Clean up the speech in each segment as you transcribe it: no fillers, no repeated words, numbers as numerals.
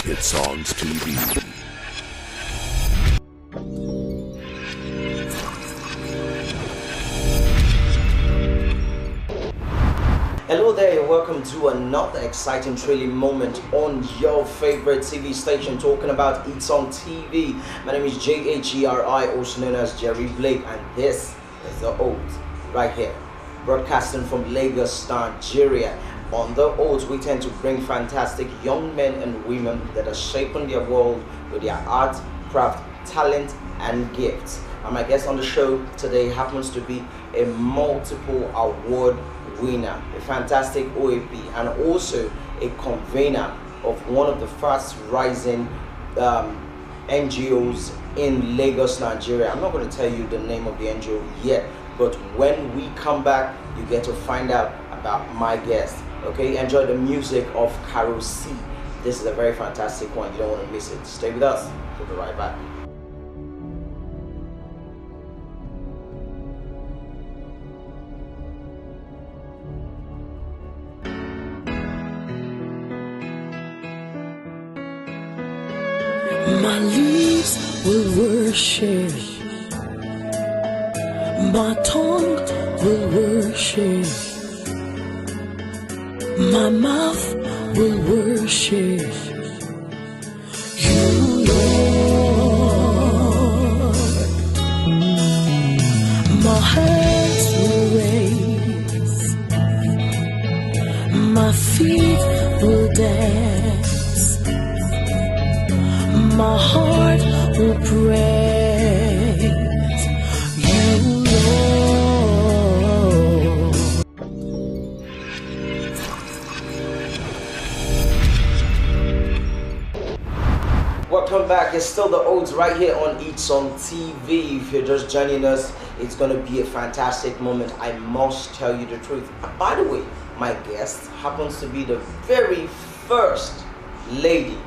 Hit Songs TV. Hello there, welcome to another exciting thrilling moment on your favorite TV station, talking about Hit Songs TV. My name is JHERI, also known as Jerry Blake, and this is the Oath right here, broadcasting from Lagos, Nigeria. On the Oath, we tend to bring fantastic young men and women that are shaping their world with their art, craft, talent, and gifts. And my guest on the show today happens to be a multiple award winner, a fantastic OAP, and also a convener of one of the fast rising NGOs in Lagos, Nigeria. I'm not going to tell you the name of the NGO yet, but when we come back, you get to find out about my guest. Okay, enjoy the music of Carol C. This is a very fantastic one. You don't want to miss it. Stay with us. We'll be right back. My lips will worship, my tongue will worship, my mouth will worship you, Lord. My hands will raise, my feet will dance, my heart will praise you, Lord. Welcome back. It's still the Oath right here on Hit Songs TV. If you're just joining us, it's going to be a fantastic moment. I must tell you the truth. By the way, my guest happens to be the very first lady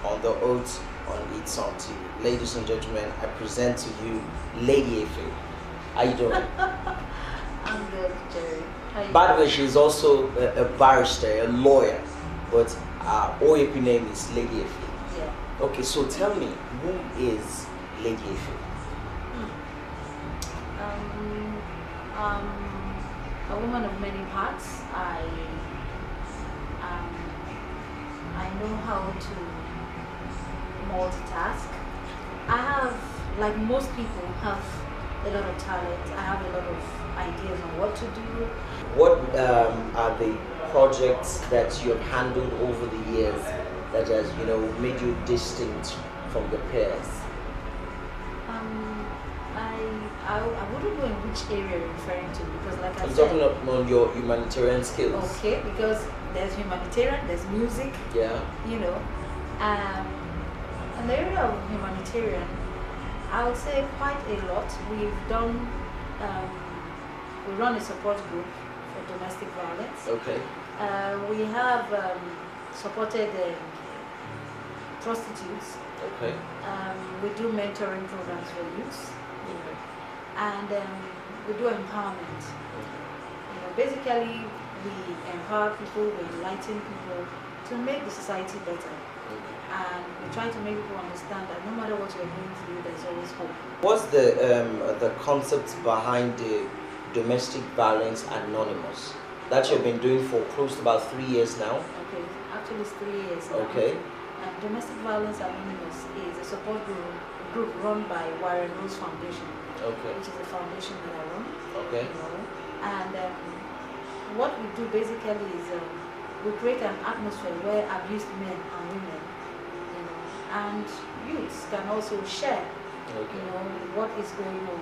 on the Oath on Hit Songs TV. Ladies and gentlemen, I present to you Lady Efe. How you doing? I'm good, Jerry. By the way, she's also a barrister, a lawyer, but OAP name is Lady Efe. Yeah. Okay, so tell me, who is Lady Efe? A woman of many parts. I know how to multitask. I have, like most people, have a lot of talent. I have a lot of ideas on what to do. What are the projects that you have handled over the years that has, made you distinct from the peers? I wouldn't know in which area you're referring to, because like I I'm said, talking on your humanitarian skills. okay, because there's humanitarian, there's music, Yeah. in the area of humanitarian, I would say quite a lot. We've done, we run a support group for domestic violence. Okay. We have supported prostitutes. Okay. We do mentoring programs for youth, and we do empowerment. Basically, we empower people, we enlighten people to make the society better. And we try to make people understand that no matter what you're going through, there's always hope. What's the concept behind the Domestic Violence Anonymous that you've been doing for close to about 3 years now? Okay, actually it's 3 years now. Okay. Domestic Violence Anonymous is a support group run by Warren Rose Foundation, Okay. which is a foundation that I run. Okay. And what we do basically is we create an atmosphere where abused men and women, and youths can also share, Okay. what is going on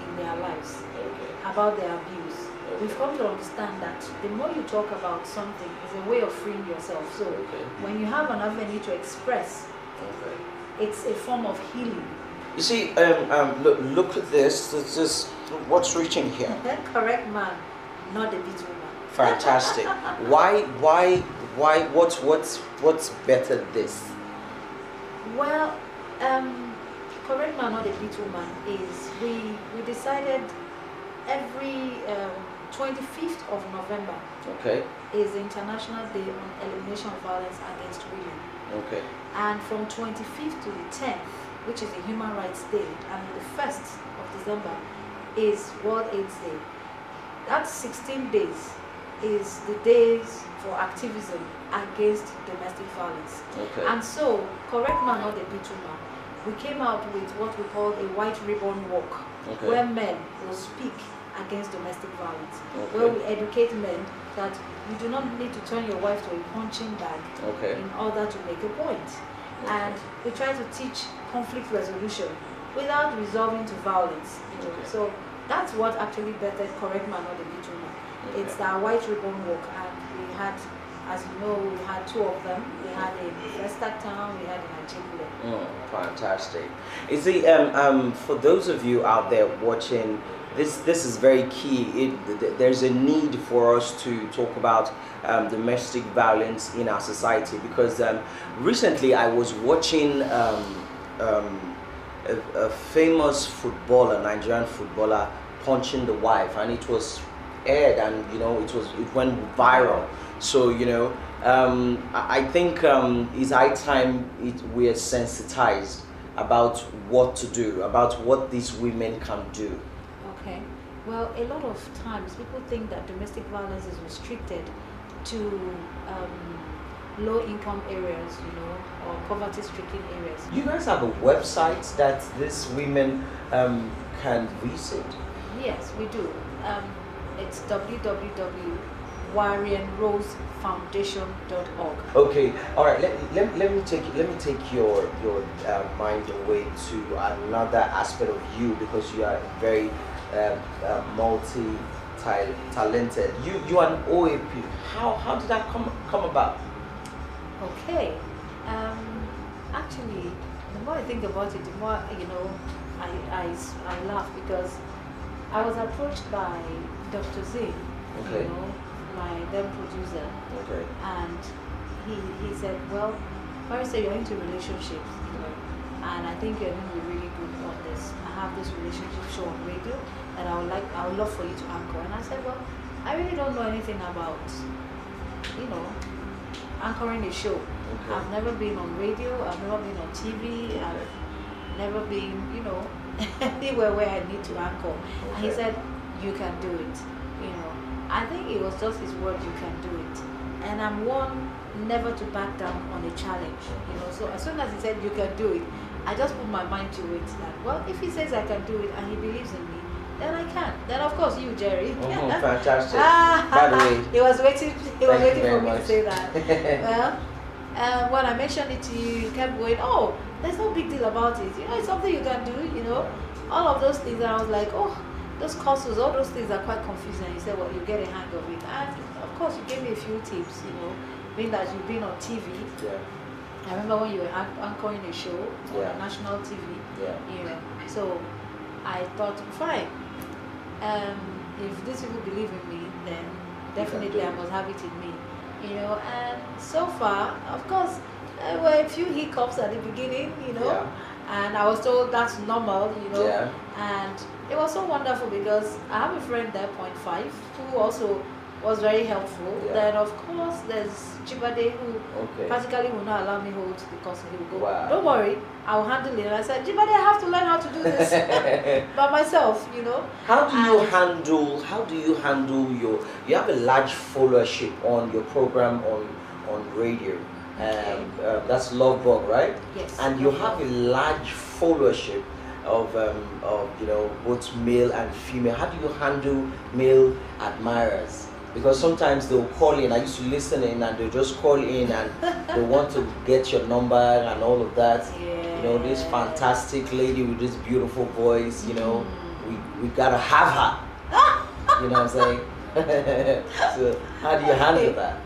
in their lives Okay. about their abuse. We've come to understand that the more you talk about something, is a way of freeing yourself. So Okay. when you have an avenue to express, Okay. it's a form of healing. You see, look at this. This is what's reaching here. Correct man, not the beat woman. Fantastic. What's better this? Well, correct man, not a beat woman is we decided every 25th of November Okay. is the International Day on Elimination of Violence Against Women. Okay. And from 25th to the 10th, which is the Human Rights Day, and the 1st of December is World AIDS Day. That's 16 days is the days for activism against domestic violence. Okay. And so, correct me, not the bituma, we came out with what we call a white ribbon walk, Okay. where men will speak against domestic violence, Okay. where we educate men that you do not need to turn your wife to a punching bag Okay. in order to make a point. And we try to teach conflict resolution without resorting to violence. Okay. So that's what actually bettered Correct Man or the Bituma. Okay. It's our white ribbon walk, and we had, as you know, we had 2 of them. We had in Festac Town, we had in Ajibule. Fantastic. You see, for those of you out there watching, this is very key. There's a need for us to talk about domestic violence in our society, because recently I was watching a famous footballer, Nigerian footballer, punching the wife, and it was aired, and it went viral. So I think it's high time we are sensitized about what to do, about what these women can do. Okay. Well, a lot of times people think that domestic violence is restricted to low-income areas, or poverty-stricken areas. You guys have a website that these women can visit? Yes, we do. It's www.warriorrosefoundation.org. Okay, all right. Let me take your mind away to another aspect of you, because you are very multi-talented. You are an OAP. How did that come about? Okay. Actually, the more I think about it, the more I laugh, because I was approached by Dr. Z, Okay. my then producer, Okay. and he said, well, Marisa, you're into relationships, and I think you're going to be really good on this. I have this relationship show on radio that I would love for you to anchor. And I said, well, I really don't know anything about, anchoring a show. Okay. I've never been on radio, I've never been on TV, I've never been, anywhere where I need to anchor. And he Okay. said, you can do it. I think it was just his word, you can do it. And I'm one never to back down on a challenge. So as soon as he said you can do it, I just put my mind to it that, well, if he says I can do it and he believes in me, then I can. Then of course you, Jerry. Fantastic. By the way, he was waiting thank you for very me much. to say that. Well, when I mentioned it to you, you kept going, oh, there's no big deal about it. It's something you can do, all of those things. And I was like, oh, those courses, all those things are quite confusing. You said, well, you get a hang of it. And of course, you gave me a few tips, being that you've been on TV. Yeah. I remember when you were anchoring a show Yeah. on national TV. Yeah. So I thought, fine. If these people believe in me, then definitely I must have it in me. And so far, of course, there were a few hiccups at the beginning, Yeah. and I was told that's normal, Yeah. and it was so wonderful because I have a friend there, Point 5, who also was very helpful. Yeah. Then of course there's Chibade, who Okay. practically will not allow me hold the course. He will go, Wow. don't worry, I'll handle it. And I said, Chibade, I have to learn how to do this by myself, How do you handle you have a large followership on your program on radio, that's Lovebug, right? Yes. And you have a large followership of both male and female. How do you handle male admirers? Because sometimes they'll call in. I used to listen in, and they'll just call in and they want to get your number and all of that. This fantastic lady with this beautiful voice, we gotta have her. You know what I'm saying? So how do you handle that?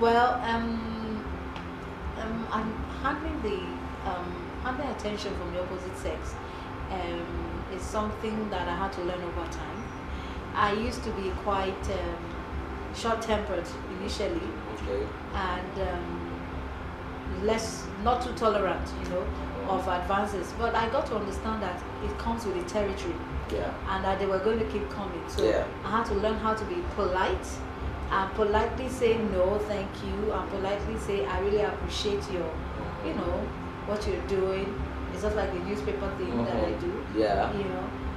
Well, I'm handling handling attention from the opposite sex is something that I had to learn over time. I used to be quite short-tempered initially, Okay. and less, not too tolerant, of advances. But I got to understand that it comes with the territory, Yeah. and that they were going to keep coming. So Yeah. I had to learn how to be polite, and politely say no, thank you, and politely say I really appreciate your, what you're doing. It's just like the newspaper thing that I do. Yeah.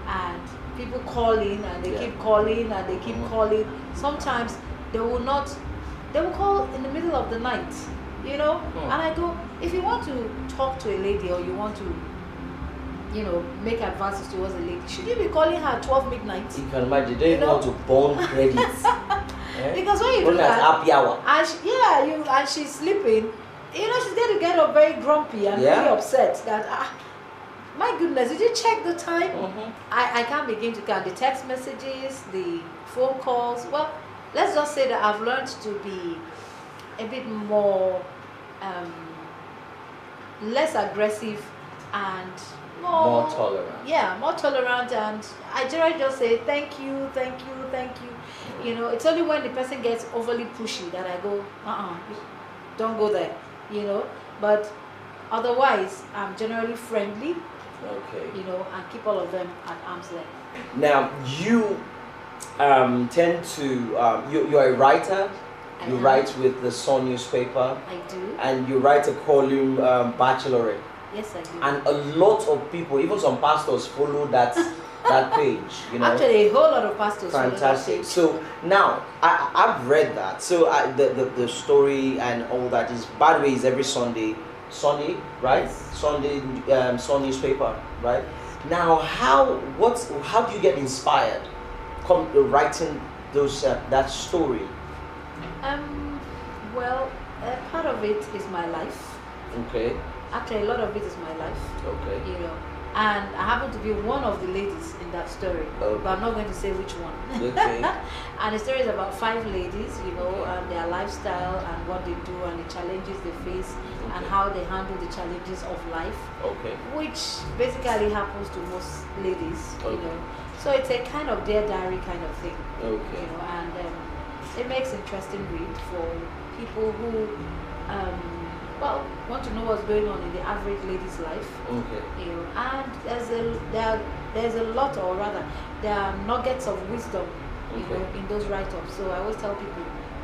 And people call in and they Yeah. keep calling and they keep calling. Sometimes they will call in the middle of the night, and I go, if you want to talk to a lady or you want to, make advances towards a lady, should you be calling her at 12 midnight? You can imagine, they don't want to burn credits. Because when you do Only at that, happy hour. and she's sleeping, she's going to get up very grumpy and Yeah. really upset that, my goodness, did you check the time? I can't begin to count the text messages, the phone calls. Well, let's just say that I've learned to be a bit more, less aggressive and More tolerant. Yeah, more tolerant, and I generally just say thank you, thank you, thank you. It's only when the person gets overly pushy that I go, don't go there. But otherwise, I'm generally friendly. Okay. And keep all of them at arm's length. Now you tend to you're a writer. You am. write with the Sun newspaper, I do. and you write a column, Bachelorette. Yes, I do. And a lot of people, even some pastors, follow that page. Actually, a whole lot of pastors follow that Fantastic. page. So now I've read that. So the story and all that is, by the way, is every Sunday, right? Yes. Sunday, Sun newspaper, right? Now, how do you get inspired, writing those that story? Well, part of it is my life. Okay. Actually, a lot of it is my life. Okay. And I happen to be one of the ladies in that story, Okay. but I'm not going to say which one. Okay. And the story is about 5 ladies, and their lifestyle and what they do and the challenges they face and Okay. how they handle the challenges of life, Okay. which basically happens to most ladies, Okay. So it's a kind of Dear Diary kind of thing, Okay. and it makes interesting read for people who want to know what's going on in the average lady's life. Okay. And there's a lot, or rather, there are nuggets of wisdom, Okay. in those write-ups. So I always tell people,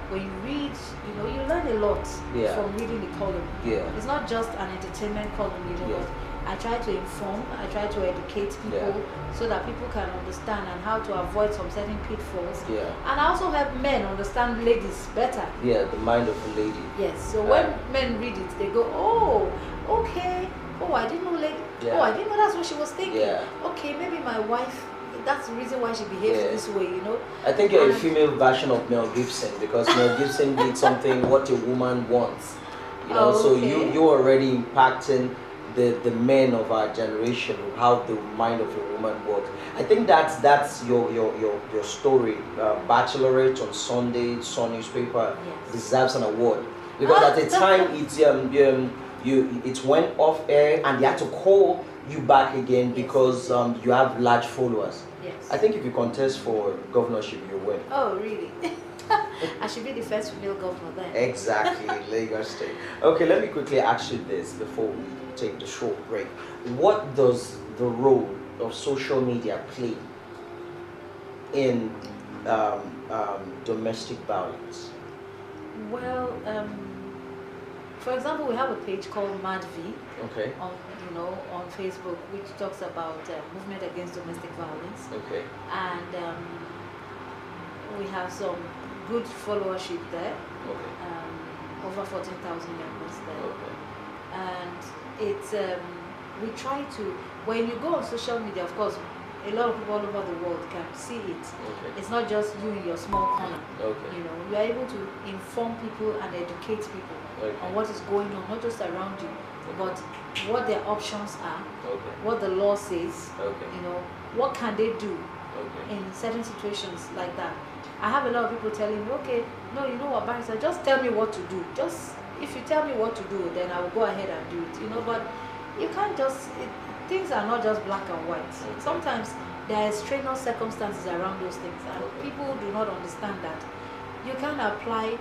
when you read, you learn a lot Yeah. from reading the column. Yeah. It's not just an entertainment column, Yeah. but I try to inform, I try to educate people so that people can understand and how to avoid some certain pitfalls. Yeah. And I also help men understand ladies better. Yeah. The mind of a lady. Yes, so when men read it, they go, oh, okay. Oh, I didn't know lady. Yeah. Oh, I didn't know that's what she was thinking. Yeah. Okay, maybe my wife, that's the reason why she behaves Yeah. this way, I think you're a And- female version of Mel Gibson, because Mel Gibson did something what a woman wants. So Okay. you're already impacting the men of our generation, how the mind of a woman works. I think that's your story. Bachelorette on Sunday, Sun newspaper Yes. deserves an award, because at the time it went off air and they had to call you back again because you have large followers. Yes. I think if you contest for governorship, you win. Oh, really? I should be the first female governor then. Exactly, Lagos State. Okay, let me quickly ask you this before we take the short break. What does the role of social media play in domestic violence? Well, for example, we have a page called MadV Okay. on Facebook, which talks about movement against domestic violence. Okay. And we have some good followership there, Okay. over 14,000 members there. Okay. And it's we try to, when you go on social media, of course, a lot of people all over the world can see it. Okay. It's not just you in your small corner. Okay. You are able to inform people and educate people Okay. on what is going on, not just around you, but what their options are, Okay. what the law says, Okay. what can they do Okay. in certain situations like that. I have a lot of people telling me, okay, no, you know what, Barrister, just tell me what to do. Just, if you tell me what to do, then I will go ahead and do it, but you can't just, things are not just black and white. Sometimes there are strenuous circumstances around those things, and people do not understand that. You can apply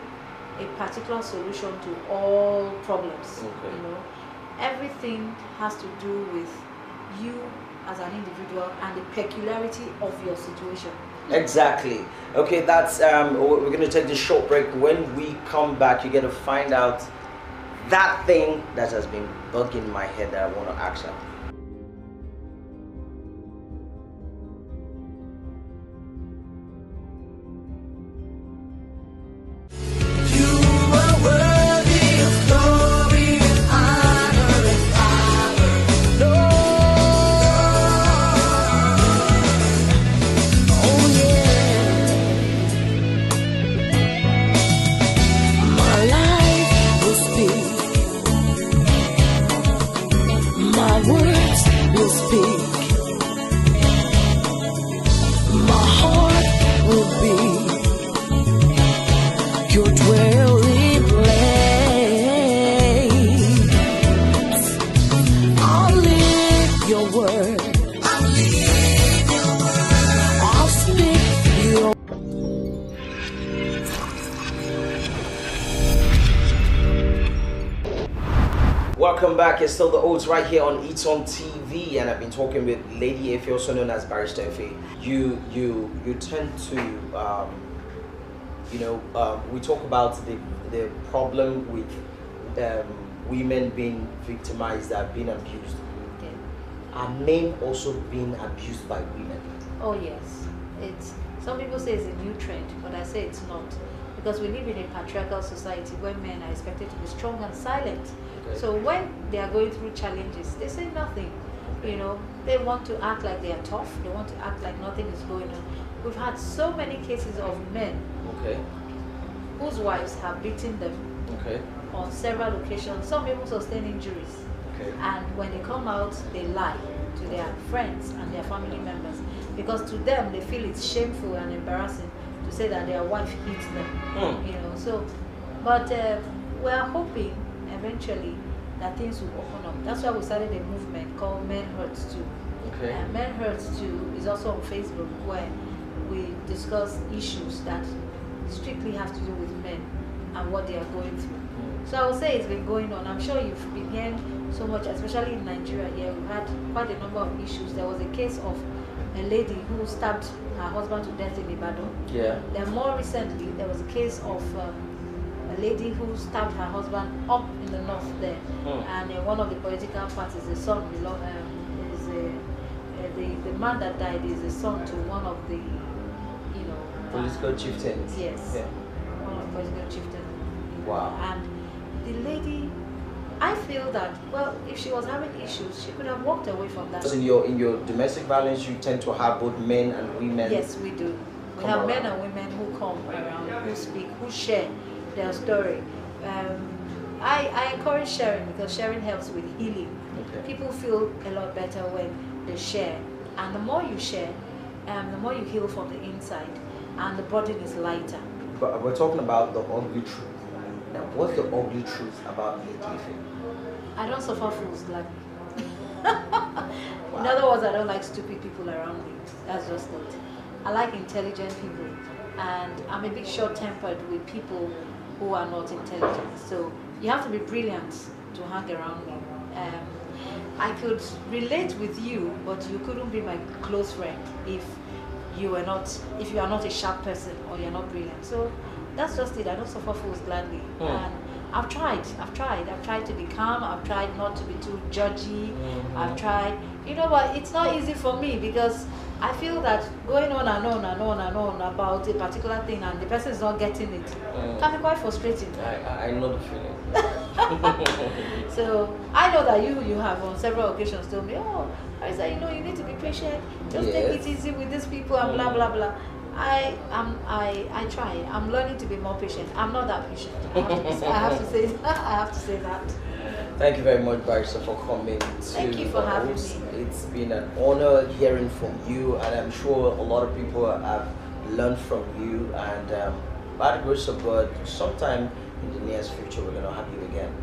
a particular solution to all problems. Okay. You know, everything has to do with you as an individual and the peculiarity of your situation. Exactly. Okay, that's we're gonna take this short break. When we come back, you're gonna find out that thing that has been bugging my head that I want to ask her. My life will speak. My words will speak. My heart will be your dwelling place. I'll live your word. I'll speak your Welcome back. It's still the Oats right here on Eats on TV, and I've been talking with Lady Efe, also known as Barrister Efe. You tend to we talk about the problem with women being victimized, that being abused. Okay. Are men also being abused by women? Oh yes, it's some people say it's a new trend, but I say it's not, because we live in a patriarchal society where men are expected to be strong and silent. Okay. So when they are going through challenges, they say nothing. You know, they want to act like they are tough. They want to act like nothing is going on. We've had so many cases of men Okay. whose wives have beaten them Okay. on several occasions. Some even sustain injuries. Okay. And when they come out, they lie to their friends and their family members, because to them they feel it's shameful and embarrassing to say that their wife beat them. You know, so but we are hoping eventually that things will open up. That's why we started a movement called Men Hurts Too. Okay. Men Hurts Too is also on Facebook, where we discuss issues that strictly have to do with men and what they are going through. So I would say it's been going on. I'm sure you've been hearing so much, especially in Nigeria here. We've had quite a number of issues. There was a case of a lady who stabbed her husband to death in Ibadan. Yeah. Then more recently, there was a case of a lady who stabbed her husband up in the north there. And one of the political parties, the son the man that died is the son to one of the, Political chieftains. Yes. Yeah. One of the political chieftains. Wow. And the lady, I feel that, well, if she was having issues, she could have walked away from that. So in your domestic violence, you tend to have both men and women. Yes, we do. We Come have men around. and women who come around, who speak, who share their story. I encourage sharing, because sharing helps with healing. Okay. People feel a lot better when they share. And the more you share, the more you heal from the inside, and the burden is lighter. But we're talking about the ugly truth. Now, what's the ugly truth about Lady Efe? I don't suffer fools gladly. In other words, I don't like stupid people around me. That's just it. I like intelligent people, and I'm a bit short-tempered with people who are not intelligent. So you have to be brilliant to hang around me. I could relate with you, but you couldn't be my close friend if you are not a sharp person or you're not brilliant. So that's just it. I don't suffer fools gladly. And I've tried to be calm. I've tried not to be too judgy. I've tried, but it's not easy for me, because I feel that going on and on and on and on about a particular thing and the person is not getting it can be quite frustrating. I know the feeling. So I know that you have on several occasions told me, I said, you need to be patient, just take it easy with these people and blah blah blah. I try. I'm learning to be more patient. I'm not that patient. I have to say that. Thank you very much, Barrister, for coming. Thank you for having me. It's been an honor hearing from you, and I'm sure a lot of people have learned from you. And by the grace of God, sometime in the nearest future, we're going to have you again.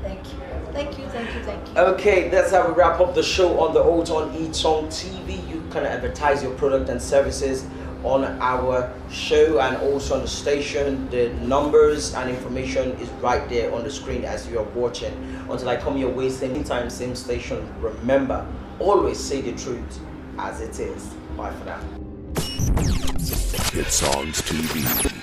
Thank you. Thank you. Okay, that's how we wrap up the show on the Oats on Eats on TV. You can advertise your product and services on our show and also on the station. The numbers and information is right there on the screen as you are watching. Until I come your way, same time, same station, remember, always say the truth as it is. Bye for now. Hit Songs TV.